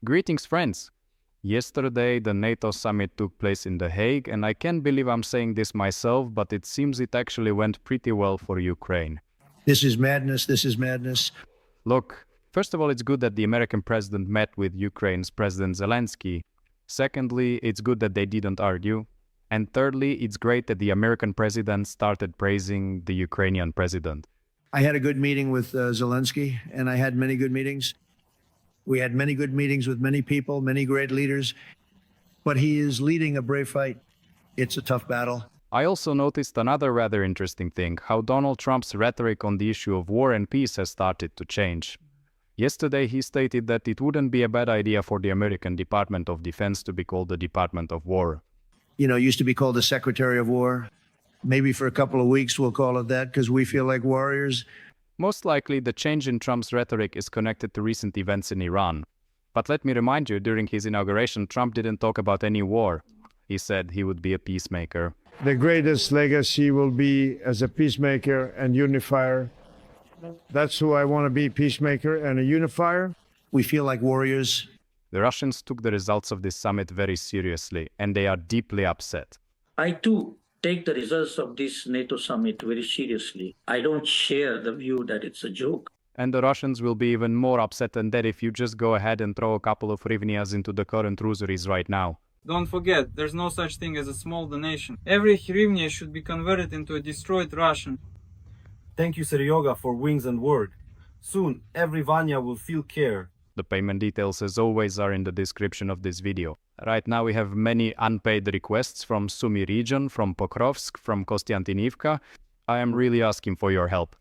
Greetings, friends! Yesterday, the NATO Summit took place in The Hague, and I can't believe I'm saying this myself, but it seems it actually went pretty well for Ukraine. This is madness. This is madness. Look, first of all, it's good that the American president met with Ukraine's President Zelensky. Secondly, it's good that they didn't argue. And thirdly, it's great that the American president started praising the Ukrainian president. I had a good meeting with Zelensky, and I had many good meetings. We had many good meetings with many people, many great leaders, but he is leading a brave fight. It's a tough battle. I also noticed another rather interesting thing, how Donald Trump's rhetoric on the issue of war and peace has started to change. Yesterday, he stated that it wouldn't be a bad idea for the American Department of Defense to be called the Department of War. You know, it used to be called the Secretary of War. Maybe for a couple of weeks we'll call it that because we feel like warriors. Most likely, the change in Trump's rhetoric is connected to recent events in Iran. But let me remind you, during his inauguration, Trump didn't talk about any war. He said he would be a peacemaker. The greatest legacy will be as a peacemaker and unifier. That's who I want to be, peacemaker and a unifier. We feel like warriors. The Russians took the results of this summit very seriously, and they are deeply upset. I too take the results of this NATO summit very seriously. I don't share the view that it's a joke. And the Russians will be even more upset than that if you just go ahead and throw a couple of hryvnias into the current rosaries right now. Don't forget, there's no such thing as a small donation. Every hryvnia should be converted into a destroyed Russian. Thank you, Seryoga, for wings and word. Soon, every Vanya will feel care. The payment details, as always, are in the description of this video. Right now we have many unpaid requests from Sumy region, from Pokrovsk, from Kostiantynivka. I am really asking for your help.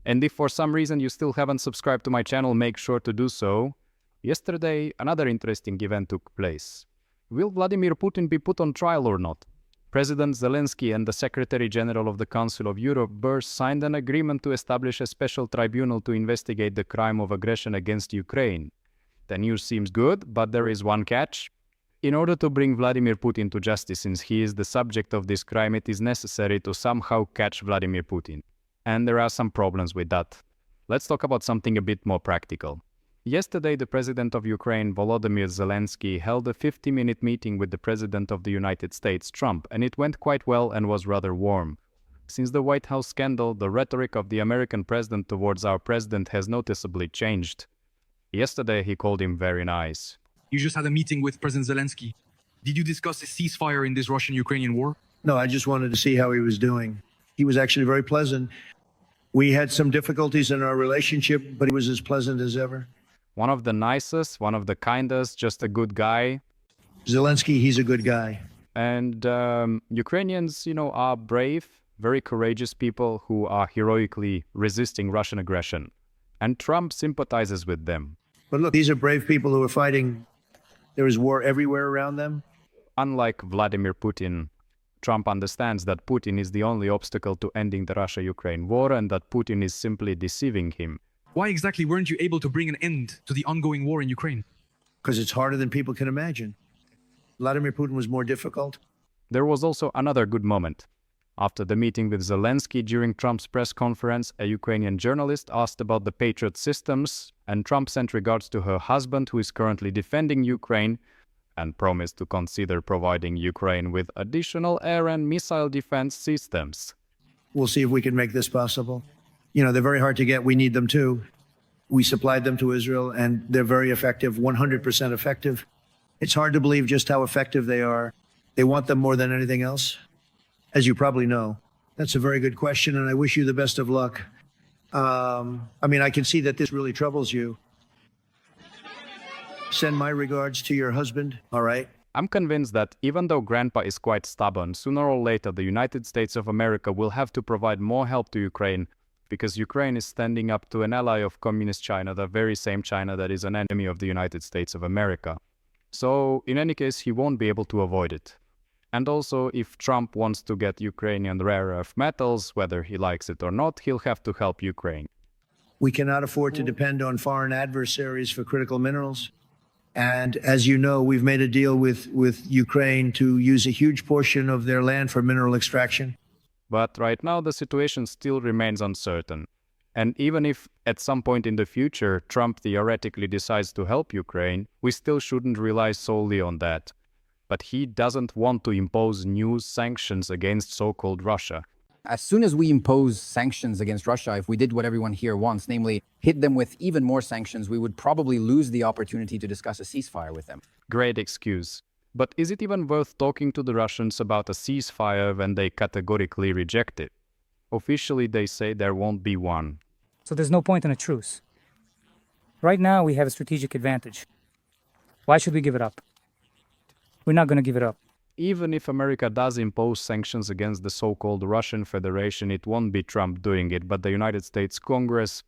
And if for some reason you still haven't subscribed to my channel, make sure to do so. Yesterday, another interesting event took place. Will Vladimir Putin be put on trial or not? President Zelensky and the Secretary General of the Council of Europe signed an agreement to establish a special tribunal to investigate the crime of aggression against Ukraine. The news seems good, but there is one catch. In order to bring Vladimir Putin to justice, since he is the subject of this crime, it is necessary to somehow catch Vladimir Putin. And there are some problems with that. Let's talk about something a bit more practical. Yesterday, the President of Ukraine, Volodymyr Zelensky, held a 50-minute meeting with the President of the United States, Trump, and it went quite well and was rather warm. Since the White House scandal, the rhetoric of the American president towards our president has noticeably changed. Yesterday, he called him very nice. You just had a meeting with President Zelensky. Did you discuss a ceasefire in this Russian-Ukrainian war? No, I just wanted to see how he was doing. He was actually very pleasant. We had some difficulties in our relationship, but he was as pleasant as ever. One of the nicest, one of the kindest, just a good guy. Zelensky, he's a good guy. And Ukrainians, are brave, very courageous people who are heroically resisting Russian aggression. And Trump sympathizes with them. But look, these are brave people who are fighting. There is war everywhere around them. Unlike Vladimir Putin, Trump understands that Putin is the only obstacle to ending the Russia-Ukraine war and that Putin is simply deceiving him. Why exactly weren't you able to bring an end to the ongoing war in Ukraine? Because it's harder than people can imagine. Vladimir Putin was more difficult. There was also another good moment. After the meeting with Zelensky during Trump's press conference, a Ukrainian journalist asked about the Patriot systems, and Trump sent regards to her husband, who is currently defending Ukraine, and promised to consider providing Ukraine with additional air and missile defense systems. We'll see if we can make this possible. They're very hard to get. We need them too. We supplied them to Israel, and they're very effective, 100% effective. It's hard to believe just how effective they are. They want them more than anything else, as you probably know. That's a very good question, and I wish you the best of luck. I can see that this really troubles you. Send my regards to your husband, all right? I'm convinced that even though Grandpa is quite stubborn, sooner or later the United States of America will have to provide more help to Ukraine, because Ukraine is standing up to an ally of Communist China, the very same China that is an enemy of the United States of America. So, in any case, he won't be able to avoid it. And also, if Trump wants to get Ukrainian rare earth metals, whether he likes it or not, he'll have to help Ukraine. We cannot afford to depend on foreign adversaries for critical minerals. And as you know, we've made a deal with Ukraine to use a huge portion of their land for mineral extraction. But right now the situation still remains uncertain. And even if at some point in the future Trump theoretically decides to help Ukraine, we still shouldn't rely solely on that. But he doesn't want to impose new sanctions against so-called Russia. As soon as we impose sanctions against Russia, if we did what everyone here wants, namely hit them with even more sanctions, we would probably lose the opportunity to discuss a ceasefire with them. Great excuse. But is it even worth talking to the Russians about a ceasefire when they categorically reject it? Officially, they say there won't be one. So there's no point in a truce. Right now, we have a strategic advantage. Why should we give it up? We're not going to give it up. Even if America does impose sanctions against the so-called Russian Federation, it won't be Trump doing it, but the United States Congress.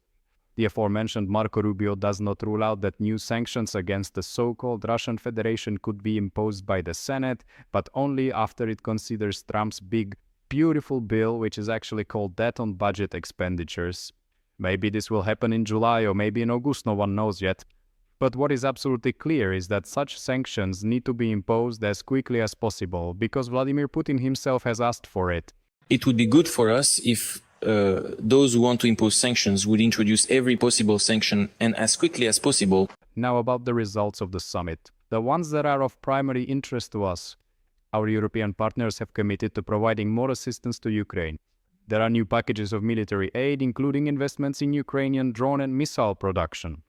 The aforementioned Marco Rubio does not rule out that new sanctions against the so-called Russian Federation could be imposed by the Senate, but only after it considers Trump's big, beautiful bill, which is actually called Debt on Budget Expenditures. Maybe this will happen in July or maybe in August, no one knows yet. But what is absolutely clear is that such sanctions need to be imposed as quickly as possible, because Vladimir Putin himself has asked for it. It would be good for us if those who want to impose sanctions would introduce every possible sanction and as quickly as possible. Now about the results of the summit, the ones that are of primary interest to us. Our European partners have committed to providing more assistance to Ukraine. There are new packages of military aid, including investments in Ukrainian drone and missile production.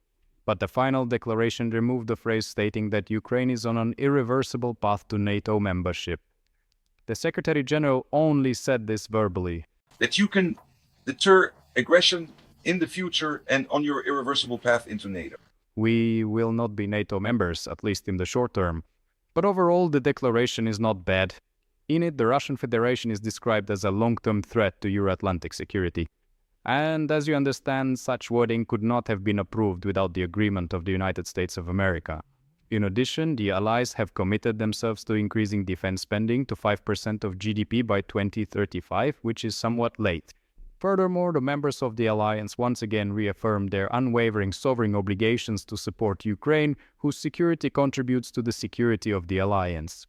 But the final declaration removed the phrase stating that Ukraine is on an irreversible path to NATO membership. The Secretary General only said this verbally. That you can deter aggression in the future and on your irreversible path into NATO. We will not be NATO members, at least in the short term. But overall, the declaration is not bad. In it, the Russian Federation is described as a long-term threat to Euro-Atlantic security. And as you understand, such wording could not have been approved without the agreement of the United States of America. In addition, the allies have committed themselves to increasing defense spending to 5% of GDP by 2035, which is somewhat late. Furthermore, the members of the alliance once again reaffirmed their unwavering sovereign obligations to support Ukraine, whose security contributes to the security of the alliance.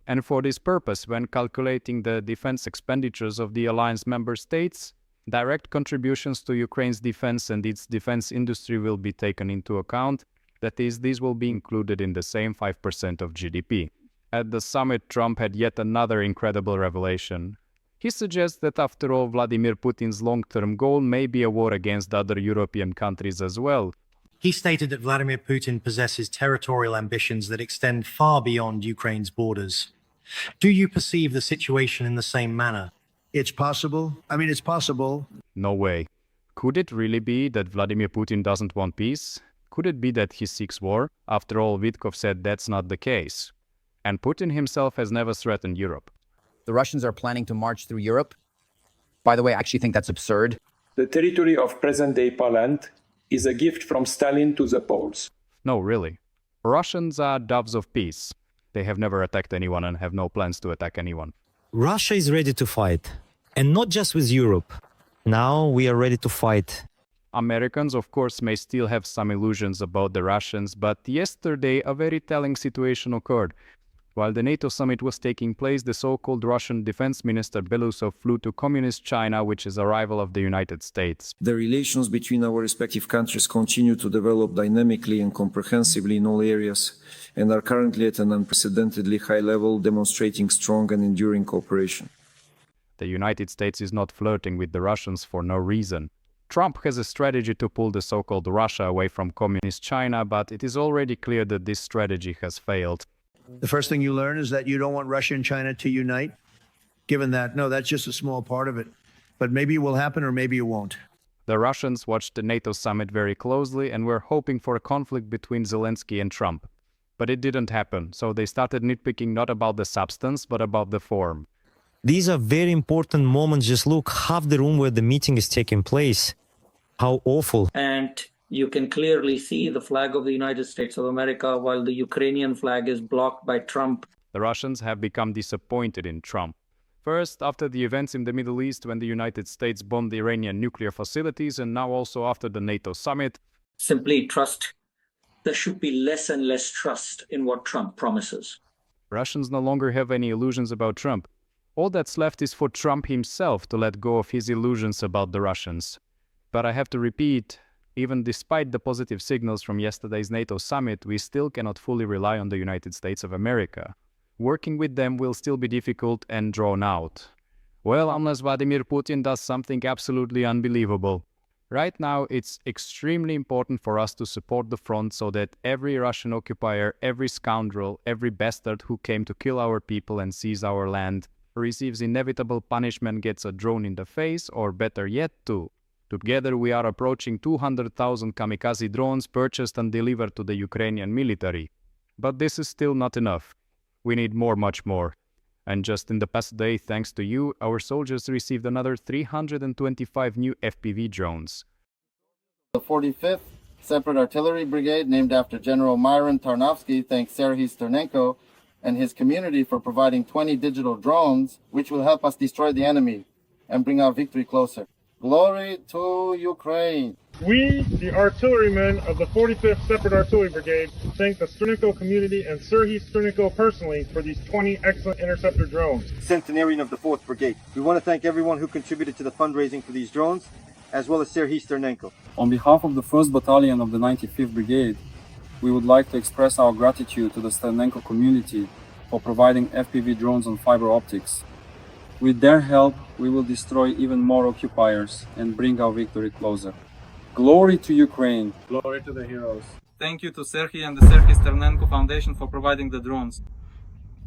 And for this purpose, when calculating the defense expenditures of the alliance member states, direct contributions to Ukraine's defense and its defense industry will be taken into account. That is, these will be included in the same 5% of GDP. At the summit, Trump had yet another incredible revelation. He suggests that after all, Vladimir Putin's long-term goal may be a war against other European countries as well. He stated that Vladimir Putin possesses territorial ambitions that extend far beyond Ukraine's borders. Do you perceive the situation in the same manner? It's possible. It's possible. No way. Could it really be that Vladimir Putin doesn't want peace? Could it be that he seeks war? After all, Witkov said that's not the case. And Putin himself has never threatened Europe. The Russians are planning to march through Europe. By the way, I actually think that's absurd. The territory of present-day Poland is a gift from Stalin to the Poles. No, really. Russians are doves of peace. They have never attacked anyone and have no plans to attack anyone. Russia is ready to fight, and not just with Europe. Now we are ready to fight. Americans, of course, may still have some illusions about the Russians, but yesterday a very telling situation occurred. While the NATO summit was taking place, the so-called Russian Defense Minister Belousov flew to Communist China, which is a rival of the United States. The relations between our respective countries continue to develop dynamically and comprehensively in all areas, and are currently at an unprecedentedly high level, demonstrating strong and enduring cooperation. The United States is not flirting with the Russians for no reason. Trump has a strategy to pull the so-called Russia away from Communist China, but it is already clear that this strategy has failed. The first thing you learn is that you don't want Russia and China to unite. Given that, no, that's just a small part of it. But maybe it will happen or maybe it won't. The Russians watched the NATO summit very closely and were hoping for a conflict between Zelensky and Trump. But it didn't happen, so they started nitpicking not about the substance, but about the form. These are very important moments. Just look, half the room where the meeting is taking place. How awful. And you can clearly see the flag of the United States of America while the Ukrainian flag is blocked by Trump. The Russians have become disappointed in Trump. First, after the events in the Middle East when the United States bombed the Iranian nuclear facilities, and now also after the NATO summit. Simply trust. There should be less and less trust in what Trump promises. Russians no longer have any illusions about Trump. All that's left is for Trump himself to let go of his illusions about the Russians. But I have to repeat, even despite the positive signals from yesterday's NATO summit, we still cannot fully rely on the United States of America. Working with them will still be difficult and drawn out. Well, unless Vladimir Putin does something absolutely unbelievable. Right now, it's extremely important for us to support the front so that every Russian occupier, every scoundrel, every bastard who came to kill our people and seize our land receives inevitable punishment, gets a drone in the face, or better yet, two. Together, we are approaching 200,000 kamikaze drones purchased and delivered to the Ukrainian military. But this is still not enough. We need more, much more. And just in the past day, thanks to you, our soldiers received another 325 new FPV drones. The 45th Separate Artillery Brigade, named after General Myron Tarnovsky, thanks Serhiy Sternenko and his community for providing 20 digital drones, which will help us destroy the enemy and bring our victory closer. Glory to Ukraine! We, the artillerymen of the 45th Separate Artillery Brigade, thank the Sternenko community and Serhiy Sternenko personally for these 20 excellent interceptor drones. Centenarian of the 4th Brigade. We want to thank everyone who contributed to the fundraising for these drones, as well as Serhiy Sternenko. On behalf of the 1st Battalion of the 95th Brigade, we would like to express our gratitude to the Sternenko community for providing FPV drones and fiber optics. With their help, we will destroy even more occupiers and bring our victory closer. Glory to Ukraine! Glory to the heroes! Thank you to Serhiy and the Serhiy Sternenko Foundation for providing the drones.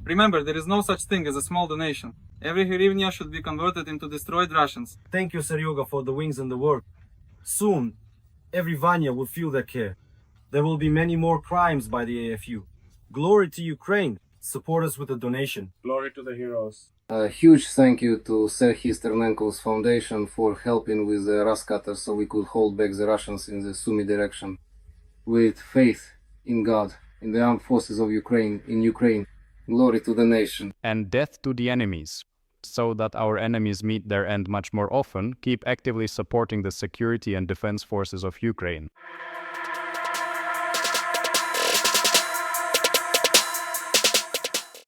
Remember, there is no such thing as a small donation. Every hryvnia should be converted into destroyed Russians. Thank you, Seryoga, for the wings and the work. Soon, every Vanya will feel their care. There will be many more crimes by the AFU. Glory to Ukraine! Support us with a donation. Glory to the heroes! A huge thank you to Serhiy Sternenko's foundation for helping with the Raskata so we could hold back the Russians in the Sumy direction. With faith in God, in the armed forces of Ukraine, in Ukraine, glory to the nation. And death to the enemies. So that our enemies meet their end much more often, keep actively supporting the security and defense forces of Ukraine.